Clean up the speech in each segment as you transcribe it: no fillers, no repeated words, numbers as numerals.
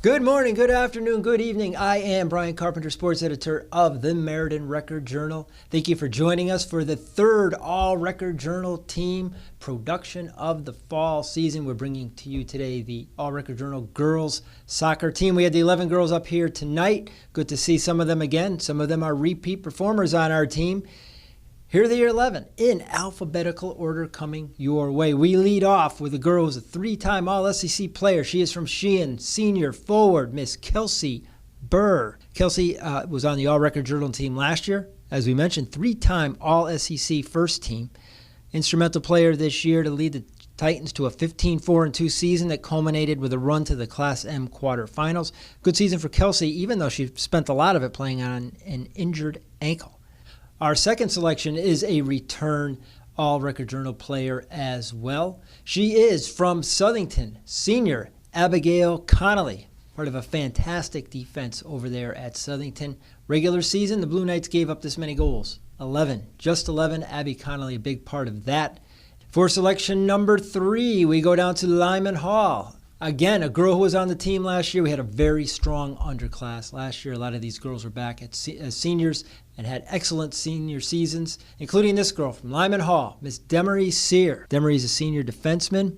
Good morning, good afternoon, good evening. I am Brian Carpenter, sports editor of the Meriden Record Journal. Thank you for joining us for the third All-Record Journal team production of the fall season. We're bringing to you today the All-Record Journal girls soccer team. We had the 11 girls up here tonight. Good to see some of them again. Some of them are repeat performers on our team. Here are the 11 in alphabetical order coming your way. We lead off with a girl who's a three-time All-SEC player. She is from SHEEHAN, senior forward, Miss KELSEY BURR. KELSEY was on the All-Record Journal team last year. As we mentioned, three-time All-SEC first team. Instrumental player this year to lead the Titans to a 15-4-2 season that culminated with a run to the Class M quarterfinals. Good season for KELSEY, even though she spent a lot of it playing on an injured ankle. Our second selection is a return All-Record Journal player as well. She is from Southington, senior Abigail Connolly, part of a fantastic defense over there at Southington. Regular season, the Blue Knights gave up this many goals, 11, just 11. Abby Connolly, a big part of that. For selection number 3, we go down to Lyman Hall. Again, a girl who was on the team last year. We had a very strong underclass last year. A lot of these girls were back as seniors and had excellent senior seasons, including this girl from Lyman Hall, Miss DEMIREE. DEMIREE is a senior defenseman.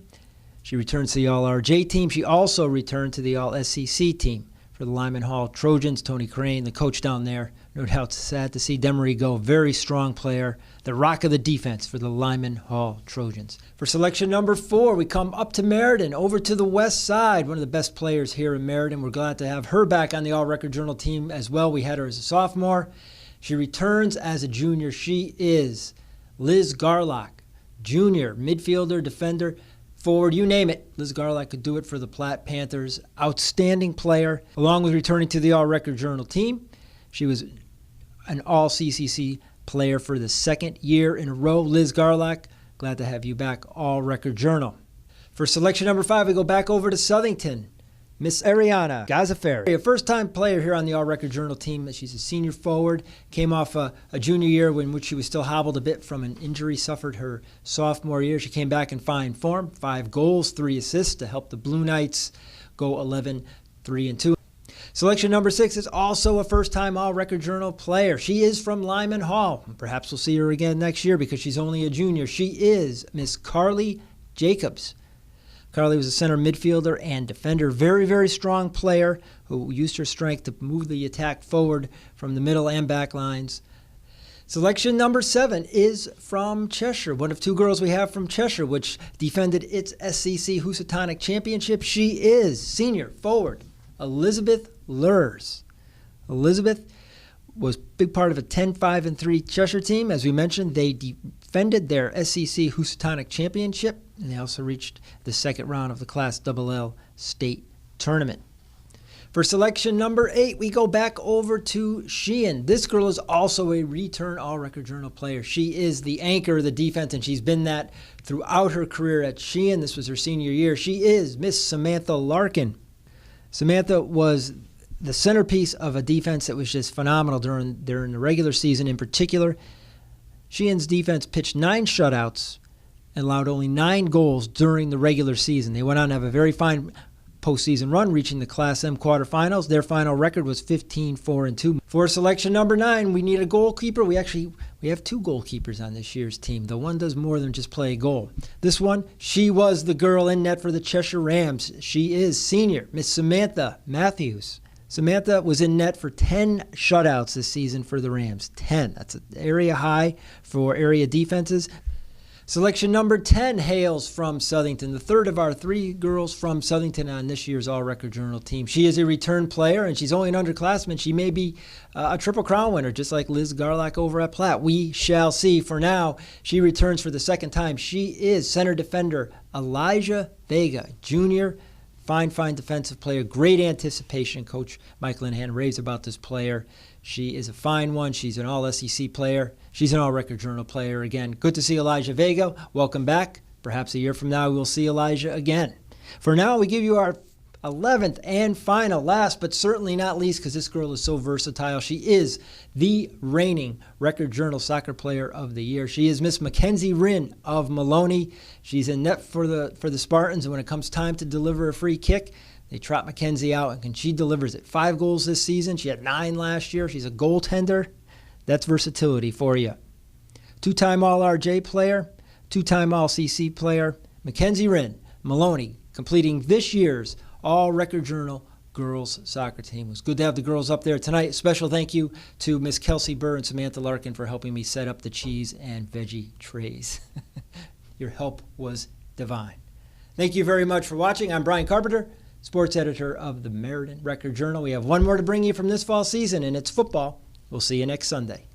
She returns to the All-RJ team. She also returned to the All-SEC team for the Lyman Hall Trojans. Tony Crane, the coach down there, no doubt sad to see DEMIREE go. Very strong player, the rock of the defense for the Lyman Hall Trojans. For selection number 4, we come up to Meriden, over to the west side. One of the best players here in Meriden. We're glad to have her back on the All-Record Journal team as well. We had her as a sophomore. She returns as a junior. She is Liz Garlock, junior, midfielder, defender, forward, you name it. Liz Garlock could do it for the PLATT Panthers. Outstanding player. Along with returning to the All-Record Journal team, she was an All-CCC player for the second year in a row. Liz Garlock, glad to have you back, All-Record Journal. For selection number 5, we go back over to Southington. Miss Ariana Gazaferri, a first-time player here on the All-Record Journal team. She's a senior forward, came off a junior year in which she was still hobbled a bit from an injury suffered her sophomore year. She came back in fine form, 5 goals, 3 assists to help the Blue Knights go 11-3-2. Selection number 6 is also a first-time All-Record Journal player. She is from Lyman Hall. Perhaps we'll see her again next year because she's only a junior. She is Miss Carly Jacobs. Carly was a center midfielder and defender. Very, very strong player who used her strength to move the attack forward from the middle and back lines. Selection number 7 is from Cheshire. One of 2 girls we have from Cheshire, which defended its SEC Housatonic Championship. She is senior forward Elizabeth Lurz. Elizabeth was a big part of a 10-5-3 Cheshire team. As we mentioned, they defended their SEC Housatonic Championship, and they also reached the second round of the Class LL State Tournament. For selection number 8, we go back over to SHEEHAN. This girl is also a return All-Record Journal player. She is the anchor of the defense, and she's been that throughout her career at SHEEHAN. This was her senior year. She is Miss Samantha Larkin. Samantha was the centerpiece of a defense that was just phenomenal during the regular season in particular. SHEEHAN's defense pitched 9 shutouts and allowed only 9 goals during the regular season. They went on to have a very fine postseason run, reaching the Class M quarterfinals. Their final record was 15-4-2. For selection number 9, we need a goalkeeper. We have 2 goalkeepers on this year's team, though one does more than just play a goal. This one, she was the girl in net for the Cheshire Rams. She is senior, Miss Samantha Matthews. Samantha was in net for 10 shutouts this season for the Rams. 10. That's an area high for area defenses. Selection number 10 hails from Southington, the third of our 3 girls from Southington on this year's All-Record Journal team. She is a return player, and she's only an underclassman. She may be a Triple Crown winner, just like Liz Garlock over at PLATT. We shall see. For now, she returns for the second time. She is center defender Elijah Vega, junior. Fine defensive player. Great anticipation. Coach Mike Linehan raves about this player. She is a fine one. She's an All-SEC player. She's an All-Record Journal player again. Good to see Elijah Vega. Welcome back. Perhaps a year from now we'll see Elijah again. For now, we give you our 11th and final, last but certainly not least, because this girl is so versatile. She is the reigning Record Journal Soccer Player of the Year. She is Miss MCKENZIE WRINN of Maloney. She's in net for the Spartans, and when it comes time to deliver a free kick, They trot McKenzie out, and she delivers it. 5 goals this season. She had 9 last year. She's a goaltender. That's versatility for you. 2-time All-RJ player, 2-time All-CC player, McKenzie WRINN, Maloney, completing this year's All-Record Journal girls soccer team. It was good to have the girls up there tonight. Special thank you to Miss KELSEY, BURR, and Samantha Larkin for helping me set up the cheese and veggie trays. Your help was divine. Thank you very much for watching. I'm Brian Carpenter, sports editor of the Meriden Record Journal. We have one more to bring you from this fall season, and it's football. We'll see you next Sunday.